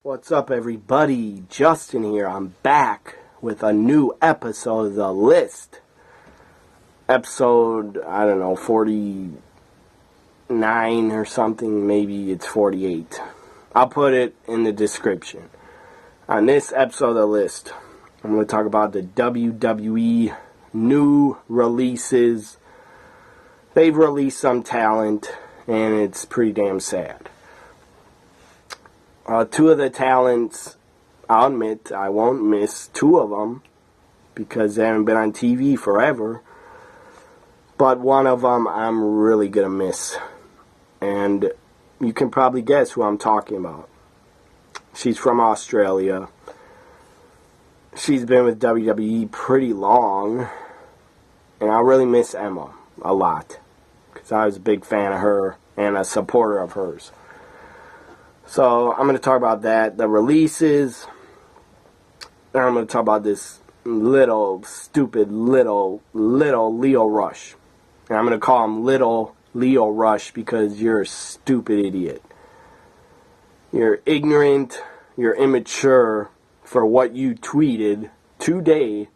What's up, everybody? Justin here. I'm back with a new episode of The List. Episode, 49 or something. Maybe it's 48. I'll put it in the description. On this episode of The List, I'm going to talk about the WWE new releases. They've released some talent, and it's pretty damn sad. Two of the talents, I'll admit, I won't miss two of them because they haven't been on TV forever. But one of them I'm really going to miss. And you can probably guess who I'm talking about. She's from Australia. She's been with WWE pretty long. And I really miss Emma a lot, because I was a big fan of her and a supporter of hers. So I'm going to talk about that, the releases, and I'm going to talk about this stupid little Lio Rush. And I'm going to call him Little Lio Rush because you're a stupid idiot. You're ignorant, you're immature for what you tweeted today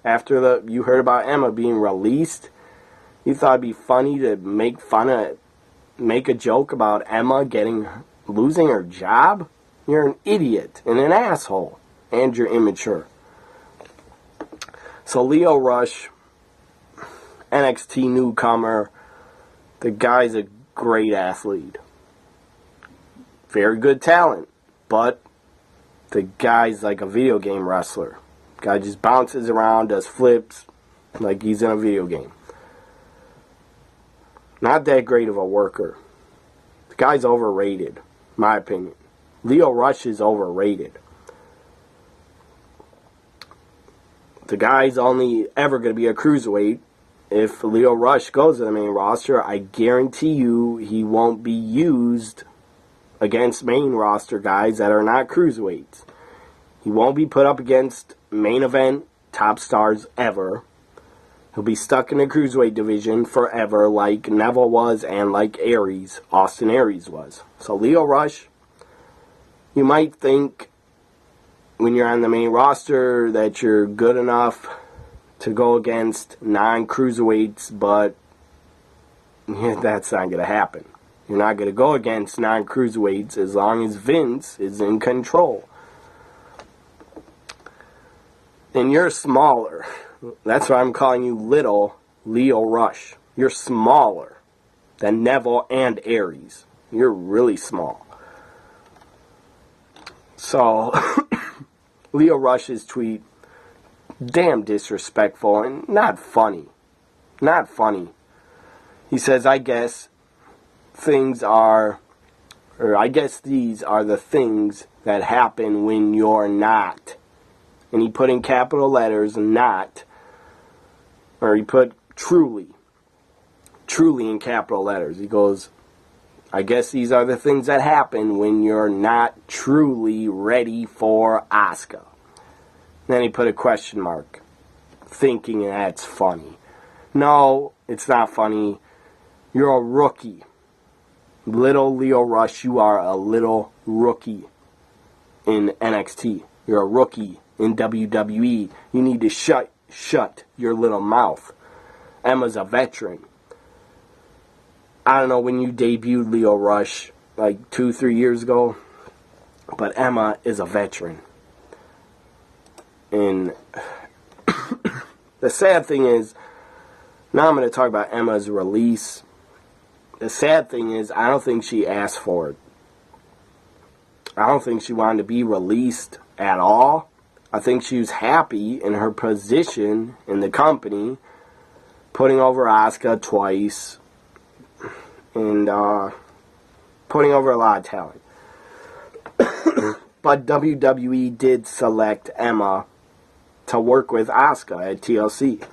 after you heard about Emma being released. You thought it'd be funny to make a joke about Emma losing her job? You're an idiot and an asshole, and you're immature. So Lio Rush, NXT newcomer, the guy's a great athlete. Very good talent, but the guy's like a video game wrestler. Guy just bounces around, does flips like he's in a video game. Not that great of a worker. The guy's overrated, my opinion. Lio Rush is overrated. The guy's only ever going to be a cruiserweight. If Lio Rush goes to the main roster, I guarantee you he won't be used against main roster guys that are not cruiserweights. He won't be put up against main event top stars ever. He'll be stuck in the cruiserweight division forever, like Neville was and like Austin Aries was. So Lio Rush, you might think when you're on the main roster that you're good enough to go against non-cruiserweights, but that's not going to happen. You're not going to go against non-cruiserweights as long as Vince is in control. And you're smaller. That's why I'm calling you Little Lio Rush. You're smaller than Neville and Aries. You're really small. So, Lio Rush's tweet, damn disrespectful and not funny. Not funny. He says, I guess these are the things that happen when you're not. And he put in capital letters, not. Or he put truly in capital letters. He goes, I guess these are the things that happen when you're not truly ready for Asuka. Then he put a question mark, thinking that's funny. No, it's not funny. You're a rookie. Little Lio Rush, you are a little rookie in NXT. You're a rookie in WWE. You need to shut your little mouth. Emma's a veteran. I don't know when you debuted Lio Rush, like 2-3 years ago, but Emma is a veteran. And the sad thing is, now I'm going to talk about Emma's release. The sad thing is, I don't think she asked for it. I don't think she wanted to be released at all. I think she was happy in her position in the company, putting over Asuka twice, and putting over a lot of talent. But WWE did select Emma to work with Asuka at TLC.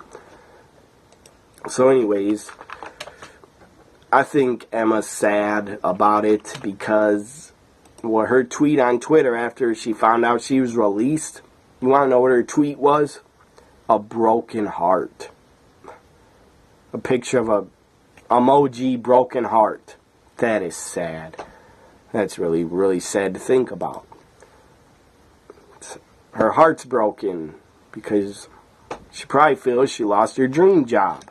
So anyways, I think Emma's sad about it because her tweet on Twitter after she found out she was released, you want to know what her tweet was? A broken heart. A picture of a emoji broken heart. That is sad. That's really, really sad to think about. her heart's broken because she probably feels she lost her dream job.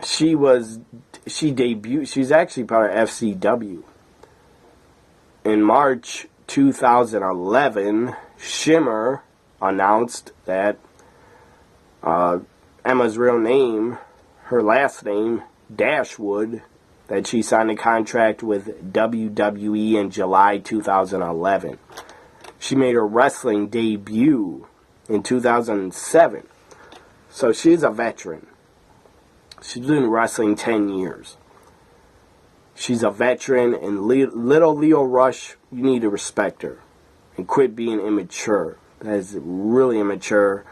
She debuted, she's actually part of FCW. In March 2011, Shimmer announced that Emma's real name, her last name, Dashwood, that she signed a contract with WWE in July 2011. She made her wrestling debut in 2007. So she's a veteran. She's been wrestling 10 years. She's a veteran, and little Lio Rush, you need to respect her and quit being immature. That is really immature.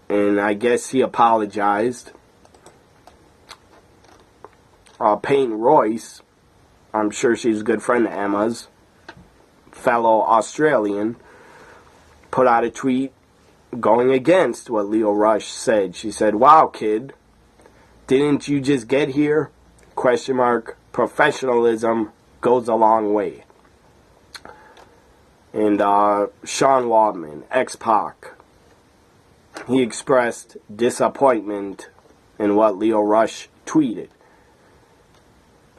And I guess he apologized. Peyton Royce, I'm sure she's a good friend of Emma's, fellow Australian, put out a tweet going against what Lio Rush said. She said, "Wow, kid, didn't you just get here? ? Professionalism goes a long way." And Sean Waldman, X-Pac, he expressed disappointment in what Lio Rush tweeted.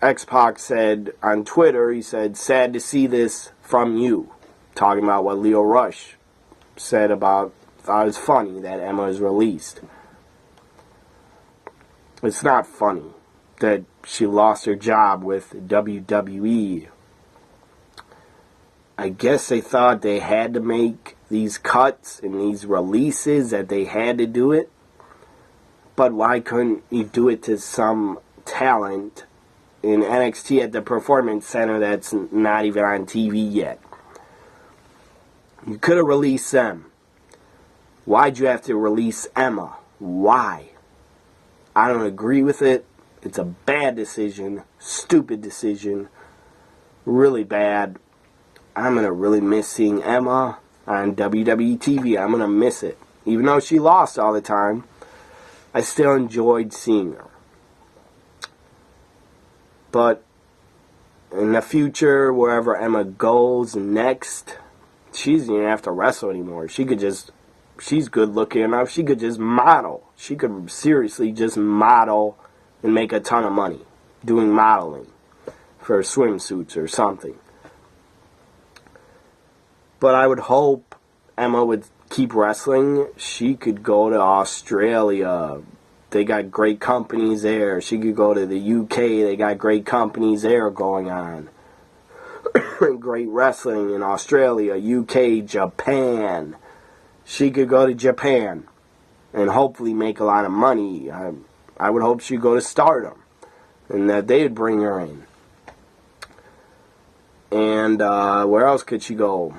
X-Pac said on Twitter, he said, "Sad to see this from you." Talking about what Lio Rush said about, thought it was funny that Emma is released. It's not funny that she lost her job with WWE. I guess they thought they had to make these cuts and these releases, that they had to do it. But why couldn't you do it to some talent in NXT at the Performance Center that's not even on TV yet? You could have released them. Why'd you have to release Emma? Why? I don't agree with it. It's a bad decision. Stupid decision. Really bad. I'm going to really miss seeing Emma on WWE TV. I'm going to miss it. Even though she lost all the time, I still enjoyed seeing her. But in the future, wherever Emma goes next, she doesn't even have to wrestle anymore. She could just, she's good looking enough, she could just model. She could seriously just model and make a ton of money doing modeling for swimsuits or something. But I would hope Emma would keep wrestling. She could go to Australia. They got great companies there. She could go to the UK. They got great companies there going on. Great wrestling in Australia, UK, Japan. She could go to Japan and hopefully make a lot of money. I would hope she'd go to Stardom and that they'd bring her in. And where else could she go?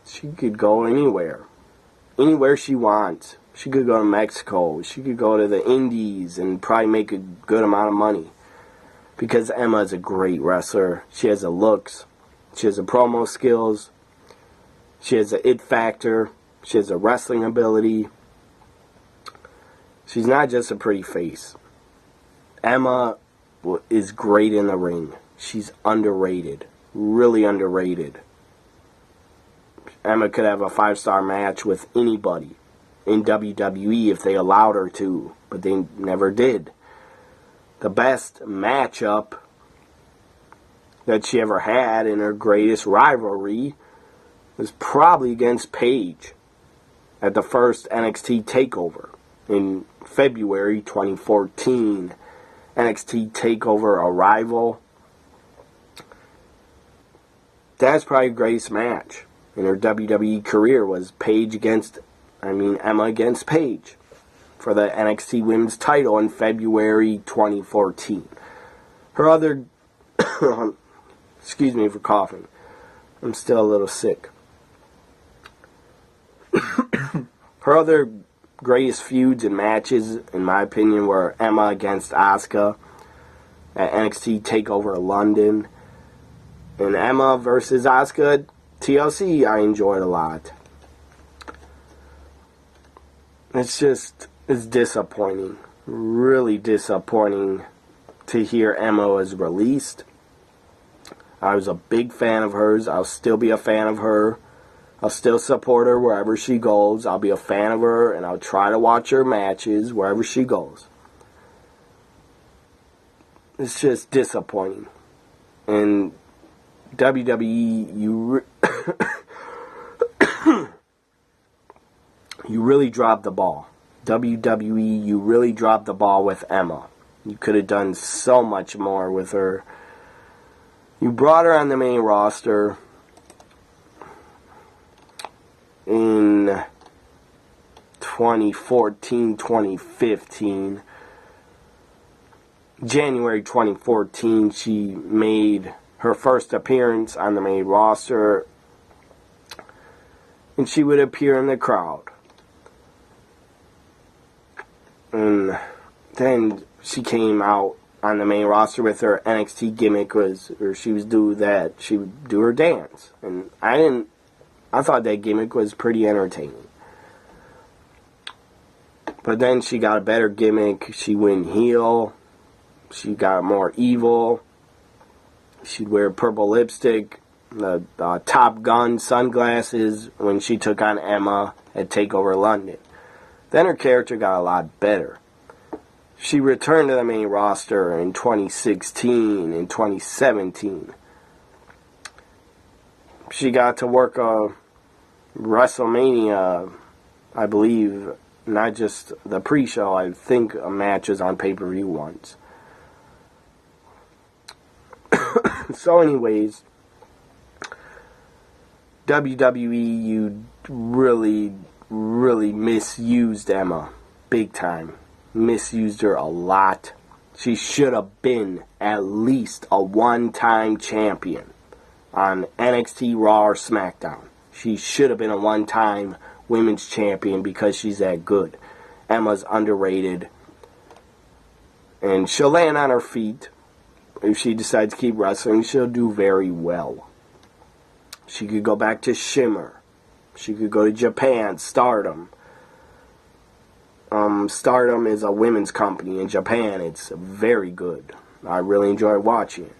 She could go anywhere. Anywhere she wants. She could go to Mexico. She could go to the Indies and probably make a good amount of money. Because Emma is a great wrestler. She has the looks. She has the promo skills. She has the it factor. She has a wrestling ability. She's not just a pretty face. Emma is great in the ring. She's underrated. Really underrated. Emma could have a 5-star match with anybody in WWE if they allowed her to, but they never did. The best matchup that she ever had in her greatest rivalry was probably against Paige at the first NXT TakeOver in February 2014. NXT TakeOver Arrival. That's probably the greatest match in her WWE career, was Emma against Paige for the NXT Women's title in February 2014. Her other, excuse me for coughing, I'm still a little sick. Her other greatest feuds and matches, in my opinion, were Emma against Asuka at NXT TakeOver London, and Emma versus Asuka at TLC. I enjoyed a lot. It's disappointing, really disappointing to hear Emma was released. I was a big fan of hers. I'll still be a fan of her. I'll still support her wherever she goes. I'll be a fan of her, and I'll try to watch her matches wherever she goes. It's just disappointing. And WWE, you really dropped the ball. WWE, you really dropped the ball with Emma. You could have done so much more with her. You brought her on the main roster in 2014, 2015. January 2014, she made her first appearance on the main roster, and she would appear in the crowd. And then she came out on the main roster with her NXT gimmick, she would do her dance. And I thought that gimmick was pretty entertaining. But then she got a better gimmick. She went heel. She got more evil. She'd wear purple lipstick, the Top Gun sunglasses when she took on Emma at TakeOver London. Then her character got a lot better. She returned to the main roster in 2016 and 2017. She got to work a WrestleMania, I believe, not just the pre-show, I think a match was on pay-per-view once. So anyways, WWE, you really, really misused Emma. Big time. Misused her a lot. She should have been at least a one-time champion on NXT, Raw, or SmackDown. She should have been a one-time women's champion because she's that good. Emma's underrated. And she'll land on her feet. If she decides to keep wrestling, she'll do very well. She could go back to Shimmer. She could go to Japan, Stardom. Stardom is a women's company in Japan. It's very good. I really enjoy watching it.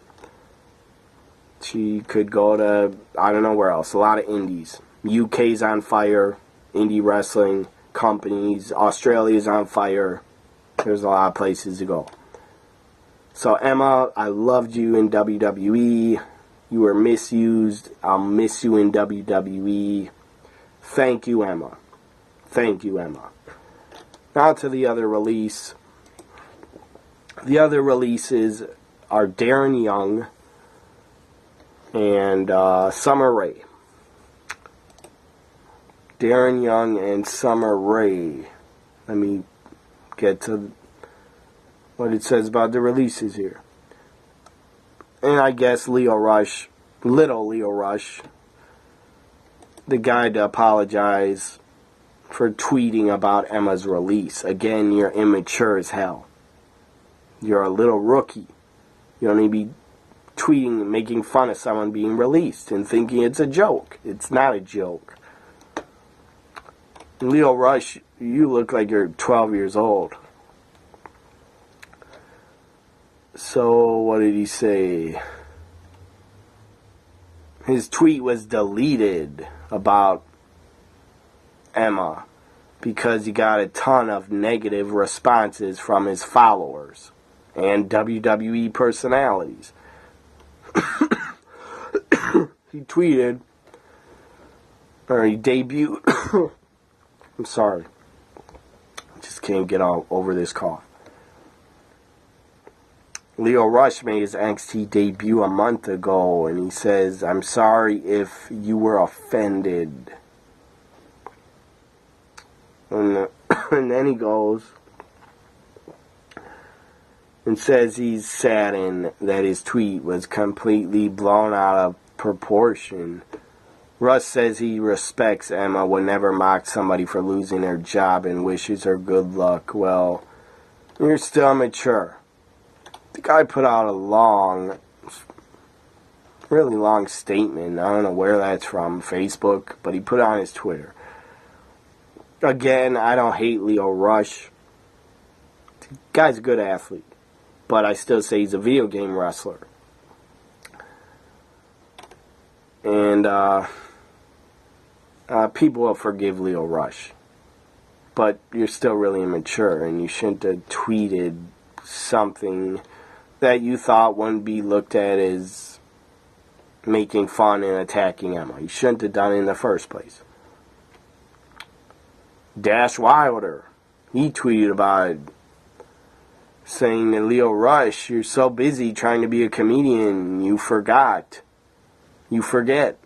She could go to, I don't know where else, a lot of indies. UK's on fire, indie wrestling companies. Australia's on fire. There's a lot of places to go. So Emma, I loved you in WWE. You were misused. I'll miss you in WWE. Thank you, Emma. Thank you, Emma. Now to the other release. The other releases are Darren Young and Summer Rae. Darren Young and Summer Rae. Let me get to what it says about the releases here. And I guess little Leo Rush, the guy to apologize for tweeting about Emma's release. Again, you're immature as hell. You're a little rookie. You don't need to be tweeting and making fun of someone being released and thinking it's a joke. It's not a joke. Leo Rush, you look like you're 12 years old. So, what did he say? His tweet was deleted about Emma because he got a ton of negative responses from his followers and WWE personalities. He tweeted, or he debuted. I'm sorry. I just can't get over this cough. Leo Rush made his NXT debut a month ago, and he says, "I'm sorry if you were offended." And then he goes and says he's saddened that his tweet was completely blown out of proportion. Rush says he respects Emma, would never mock somebody for losing their job, and wishes her good luck. Well, you're still mature. The guy put out a really long statement. I don't know where that's from, Facebook, but he put it on his Twitter. Again, I don't hate Leo Rush. The guy's a good athlete, but I still say he's a video game wrestler. And people will forgive Leo Rush. But you're still really immature, and you shouldn't have tweeted something that you thought wouldn't be looked at as making fun and attacking Emma. You shouldn't have done it in the first place. Dash Wilder, he tweeted about it, saying that Leo Rush, you're so busy trying to be a comedian, you forgot. You forget.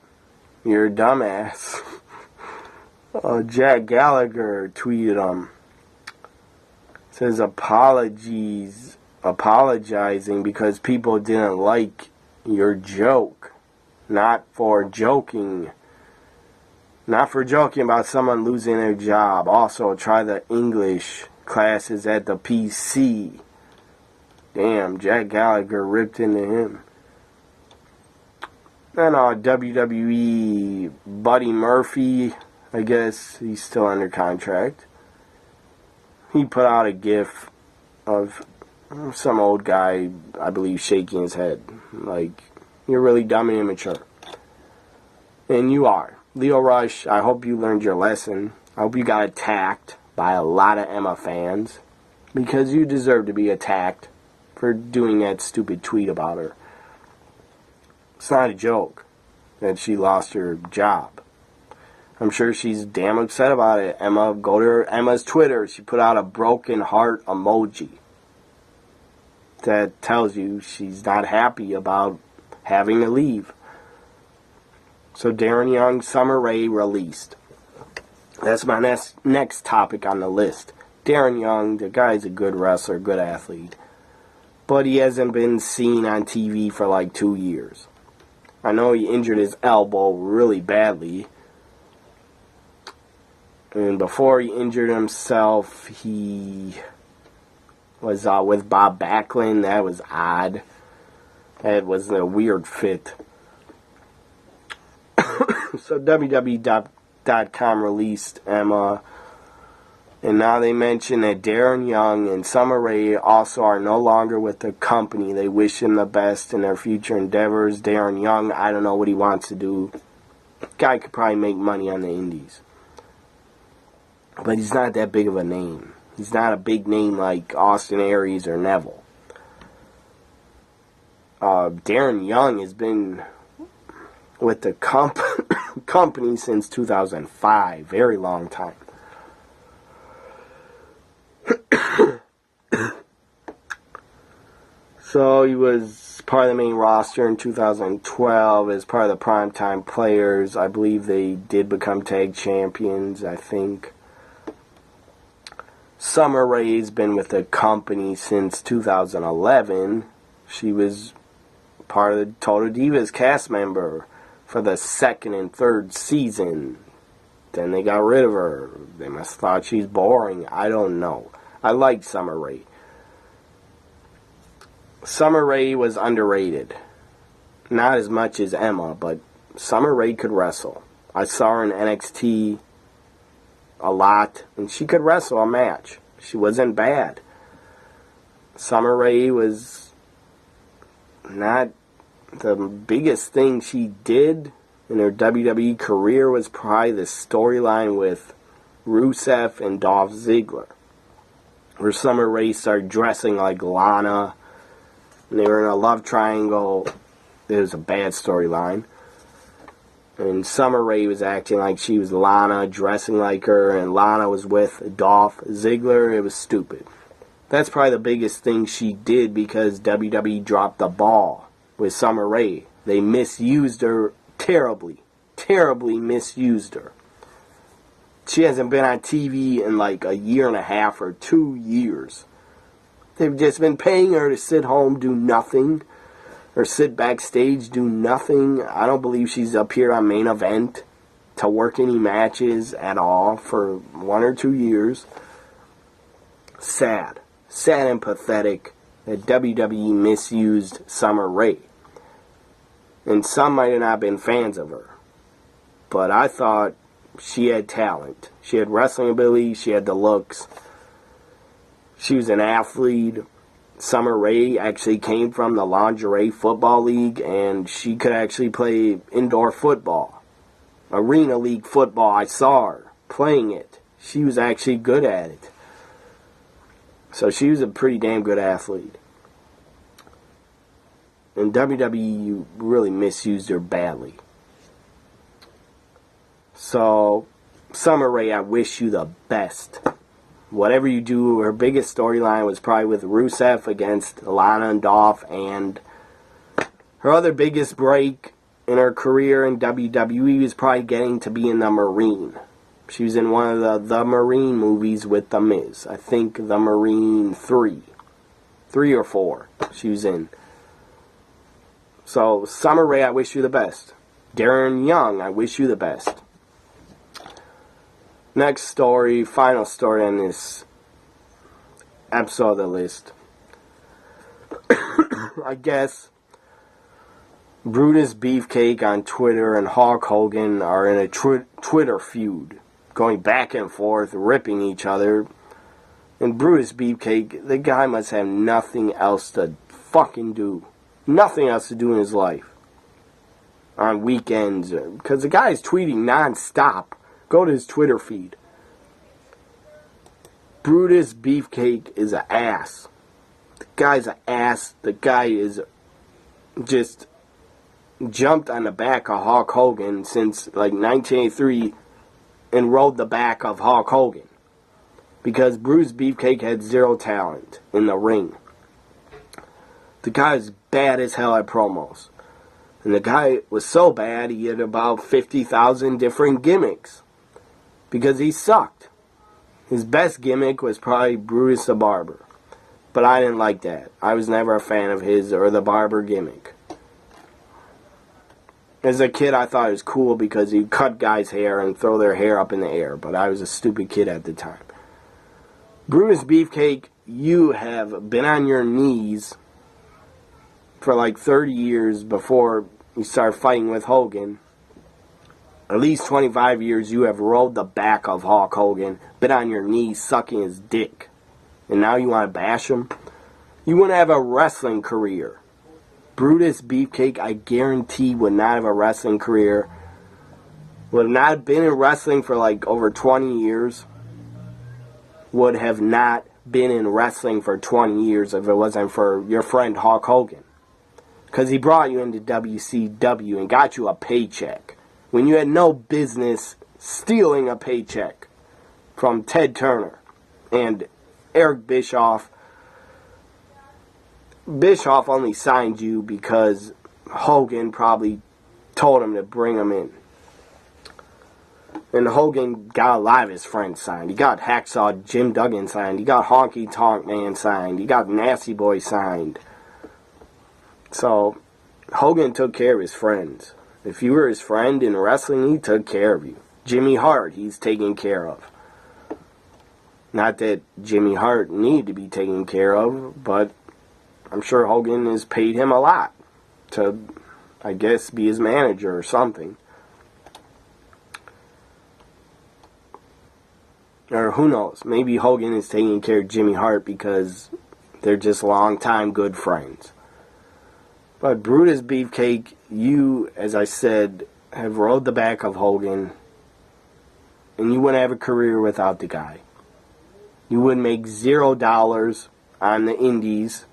You're a dumbass. Jack Gallagher tweeted says apologizing because people didn't like your joke. Not for joking about someone losing their job. Also, try the English classes at the PC. Damn, Jack Gallagher ripped into him. Then WWE Buddy Murphy, I guess he's still under contract. He put out a gif of some old guy, I believe, shaking his head. Like, you're really dumb and immature. And you are. Leo Rush, I hope you learned your lesson. I hope you got attacked by a lot of Emma fans. Because you deserve to be attacked for doing that stupid tweet about her. It's not a joke that she lost her job. I'm sure she's damn upset about it. Go to Emma's Twitter. She put out a broken heart emoji. That tells you she's not happy about having to leave. So Darren Young, Summer Rae released. That's my next topic on the list. Darren Young, the guy's a good wrestler, good athlete. But he hasn't been seen on TV for like 2 years. I know he injured his elbow really badly. And before he injured himself, he was with Bob Backlund. That was odd. That was a weird fit. So WWE.com released Emma. And now they mention that Darren Young and Summer Rae also are no longer with the company. They wish him the best in their future endeavors. Darren Young, I don't know what he wants to do. Guy could probably make money on the indies. But he's not that big of a name. He's not a big name like Austin Aries or Neville. Darren Young has been with the company since 2005. Very long time. So he was part of the main roster in 2012 as part of the Primetime Players. I believe they did become tag champions, I think. Summer Rae's been with the company since 2011. She was part of the Total Divas cast member for the second and third season. Then they got rid of her. They must have thought she's boring. I don't know. I liked Summer Rae. Summer Rae was underrated. Not as much as Emma, but Summer Rae could wrestle. I saw her in NXT a lot, and she could wrestle a match. She wasn't bad. Summer Rae was not the biggest thing she did in her WWE career was probably the storyline with Rusev and Dolph Ziggler, where Summer Rae started dressing like Lana, and they were in a love triangle. It was a bad storyline. And Summer Rae was acting like she was Lana, dressing like her, and Lana was with Dolph Ziggler. It was stupid. That's probably the biggest thing she did because WWE dropped the ball with Summer Rae. They misused her terribly. Terribly misused her. She hasn't been on TV in like a year and a half or 2 years. They've just been paying her to sit home, do nothing. Or sit backstage, do nothing. I don't believe she's appeared on Main Event to work any matches at all for 1 or 2 years. Sad. Sad and pathetic that WWE misused Summer Rae. And some might have not been fans of her. But I thought she had talent. She had wrestling ability. She had the looks. She was an athlete. Summer Rae actually came from the Lingerie Football League, and she could actually play indoor football. Arena League football, I saw her playing it. She was actually good at it. So she was a pretty damn good athlete. And WWE really misused her badly. So, Summer Rae, I wish you the best. Whatever you do, her biggest storyline was probably with Rusev against Lana and Dolph, and her other biggest break in her career in WWE was probably getting to be in The Marine. She was in one of the Marine movies with The Miz. I think The Marine 3. 3 or 4 she was in. So, Summer Rae, I wish you the best. Darren Young, I wish you the best. Next story, final story on this episode of the list. I guess Brutus Beefcake on Twitter and Hulk Hogan are in a Twitter feud, going back and forth, ripping each other. And Brutus Beefcake, the guy must have nothing else to fucking do. Nothing else to do in his life. On weekends. Because the guy is tweeting non-stop. Go to his Twitter feed. Brutus Beefcake is an ass. The guy's an ass. The guy is just jumped on the back of Hulk Hogan since like 1983 and rode the back of Hulk Hogan. Because Brutus Beefcake had zero talent in the ring. The guy is bad as hell at promos. And the guy was so bad he had about 50,000 different gimmicks. Because he sucked. His best gimmick was probably Brutus the Barber. But I didn't like that. I was never a fan of his or the barber gimmick. As a kid, I thought it was cool because he'd cut guys' hair and throw their hair up in the air. But I was a stupid kid at the time. Brutus Beefcake, you have been on your knees for like 30 years before you start fighting with Hogan. At least 25 years you have rode the back of Hulk Hogan, been on your knees sucking his dick. And now you want to bash him? You wouldn't have a wrestling career. Brutus Beefcake, I guarantee, would not have a wrestling career. Would have not been in wrestling for like over 20 years. Would have not been in wrestling for 20 years if it wasn't for your friend Hulk Hogan. Because he brought you into WCW and got you a paycheck. When you had no business stealing a paycheck from Ted Turner and Eric Bischoff. Bischoff only signed you because Hogan probably told him to bring him in. And Hogan got a lot of his friends signed. He got Hacksaw Jim Duggan signed. He got Honky Tonk Man signed. He got Nasty Boy signed. So, Hogan took care of his friends. If you were his friend in wrestling, he took care of you. Jimmy Hart, he's taken care of. Not that Jimmy Hart needed to be taken care of, but I'm sure Hogan has paid him a lot to, I guess, be his manager or something. Or who knows, maybe Hogan is taking care of Jimmy Hart because they're just long-time good friends. But Brutus Beefcake, you, as I said, have rode the back of Hogan, and you wouldn't have a career without the guy. You would make $0 on the indies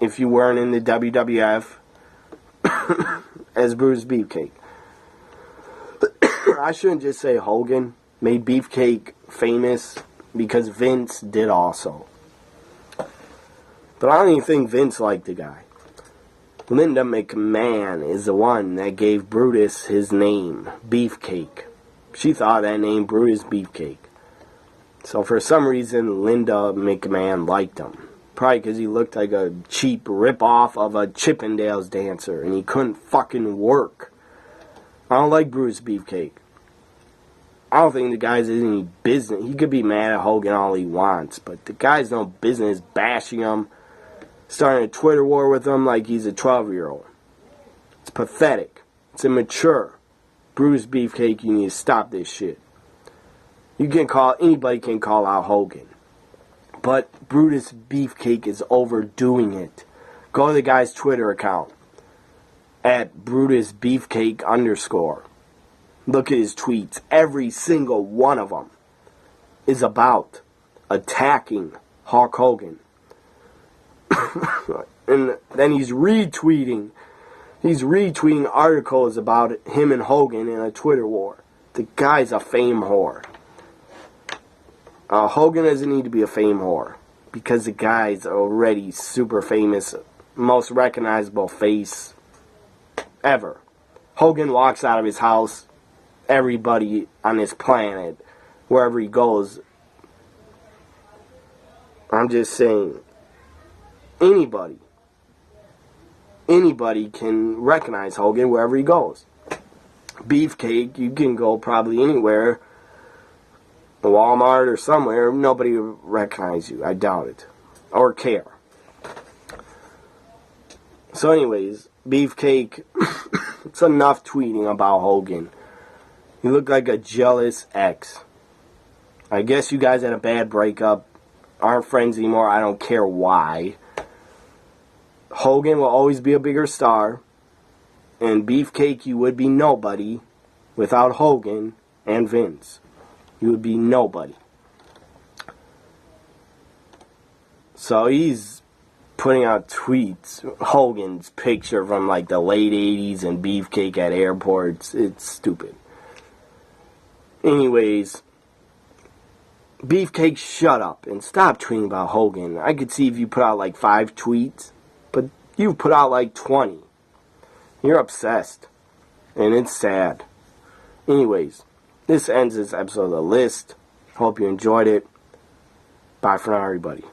if you weren't in the WWF as Brutus Beefcake. I shouldn't just say Hogan made Beefcake famous because Vince did also. But I don't even think Vince liked the guy. Linda McMahon is the one that gave Brutus his name, Beefcake. She thought that name Brutus Beefcake. So for some reason, Linda McMahon liked him. Probably because he looked like a cheap rip-off of a Chippendales dancer, and he couldn't fucking work. I don't like Brutus Beefcake. I don't think the guy's any business. He could be mad at Hogan all he wants, but the guy's no business bashing him, starting a Twitter war with him like he's a 12-year-old. It's pathetic. It's immature. Brutus Beefcake, you need to stop this shit. Anybody can call out Hogan. But Brutus Beefcake is overdoing it. Go to the guy's Twitter account. At Brutus Beefcake _. Look at his tweets. Every single one of them is about attacking Hulk Hogan. And then he's retweeting articles about him and Hogan in a Twitter war. The guy's a fame whore. Hogan doesn't need to be a fame whore because the guy's already super famous, most recognizable face ever. Hogan walks out of his house, everybody on this planet, wherever he goes, I'm just saying, anybody can recognize Hogan wherever he goes. Beefcake, you can go probably anywhere, Walmart or somewhere, nobody will recognize you. I doubt it. Or care. So anyways, Beefcake, it's enough tweeting about Hogan. You look like a jealous ex. I guess you guys had a bad breakup, aren't friends anymore, I don't care why. Hogan will always be a bigger star, and Beefcake, you would be nobody without Hogan and Vince. You would be nobody. So he's putting out tweets, Hogan's picture from like the late 80s and Beefcake at airports. It's stupid. Anyways, Beefcake, shut up and stop tweeting about Hogan. I could see if you put out like 5 tweets, but you put out like 20. You're obsessed. And it's sad. Anyways, this ends this episode of The List. Hope you enjoyed it. Bye for now, everybody.